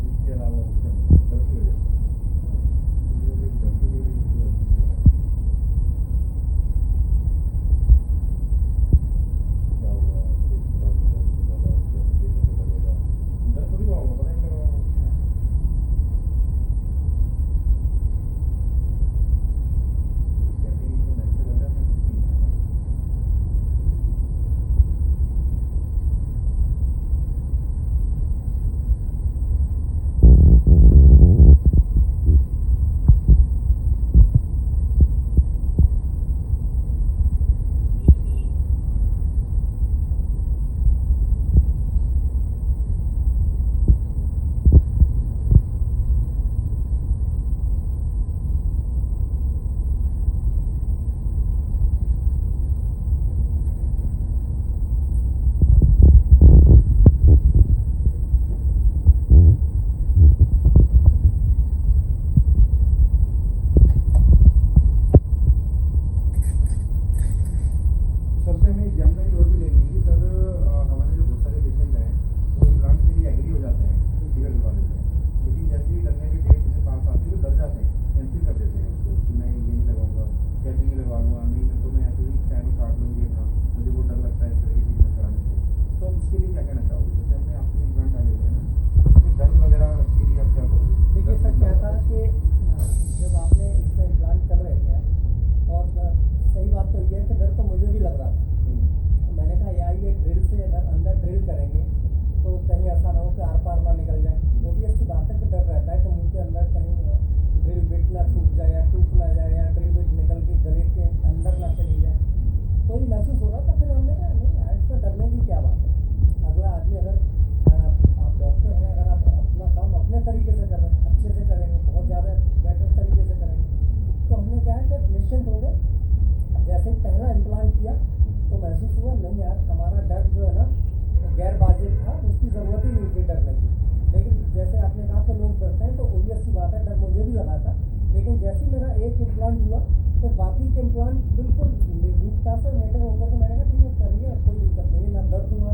इसके अलावा उसका गलती हो जाती है। ये भी गलती नहीं है, जो अच्छी है। क्या हुआ कि दर्द बहुत ज़्यादा जैसे देखने लगेगा, दर्द थोड़ी हुआ होगा, पता नहीं लगा होगा। कैफीन को ऐसे लग रहा है कुछ नहीं है ना। सर से हमें एक जानकारी और भी लेनी है कि सर हमारे जो बहुत सारे पेशेंट हैं वो इम्प्लांट के लिए एग्री हो जाते हैं टिकट दिलवाने में, लेकिन जैसे ही लगने की डेट जैसे पास आती है तो डर जाते हैं, कैंसिल कर देते हैं उसको कि मैं ये नहीं लगाऊंगा, कैपिंग ही लगवा लूँगा, नहीं तो मैं ऐसे ही चैनल काट लूँगी अपना, मुझे बहुत डर लगता है इस तरह की ट्रीटमेंट कराने से। तो अब उसके लिए क्या कहना चाहोगे, जैसे अपने आपके इम्प्लांट डाले हुए हैं ना, इसमें दर्द वगैरह के लिए आप क्या करोगे? देखिए सर क्या था कि जब आपने इसमें इम्प्लांट कर रहे थे और सही बात तो ये है कि डर तो मुझे भी लग रहा था। तो मैंने कहा यार ये ड्रिल से अगर अंदर ड्रिल करेंगे तो कहीं ऐसा ना हो कि आर पार ना निकल जाए, वो भी अच्छी बात है कि डर रहता है कि मुंह के अंदर कहीं ड्रिल बिट ना टूट जाए या टूट ना जाए या ड्रिल बिट निकल के गले के अंदर ना चली जाए, तो ये महसूस हो रहा था। फिर हमने कहा नहीं यार इसमें डरने की क्या बात है, अगला आदमी अगर आप डॉक्टर हैं, अगर आप अपना काम अपने तरीके से कर रहे हैं, अच्छे से करेंगे, बहुत ज़्यादा बेटर तरीके से करेंगे, तो हमने क्या है कि निश्चिंत हो गए। जैसे ही पहला इम्प्लांट किया तो महसूस हुआ नहीं यार हमारा डर जो है ना गैर वाजिब था, उसकी ज़रूरत ही नहीं थी डरने की। लेकिन जैसे आपने कहा कि लोग डरते हैं, तो obvious सी बात है डर मुझे भी लगा था, लेकिन जैसे ही मेरा एक इम्प्लांट हुआ तो बाकी के इम्प्लांट बिल्कुल निर्भीकता से मेंटेन होकर के मैंने कहा ठीक है करिए, कोई दिक्कत नहीं है, ना दर्द हुआ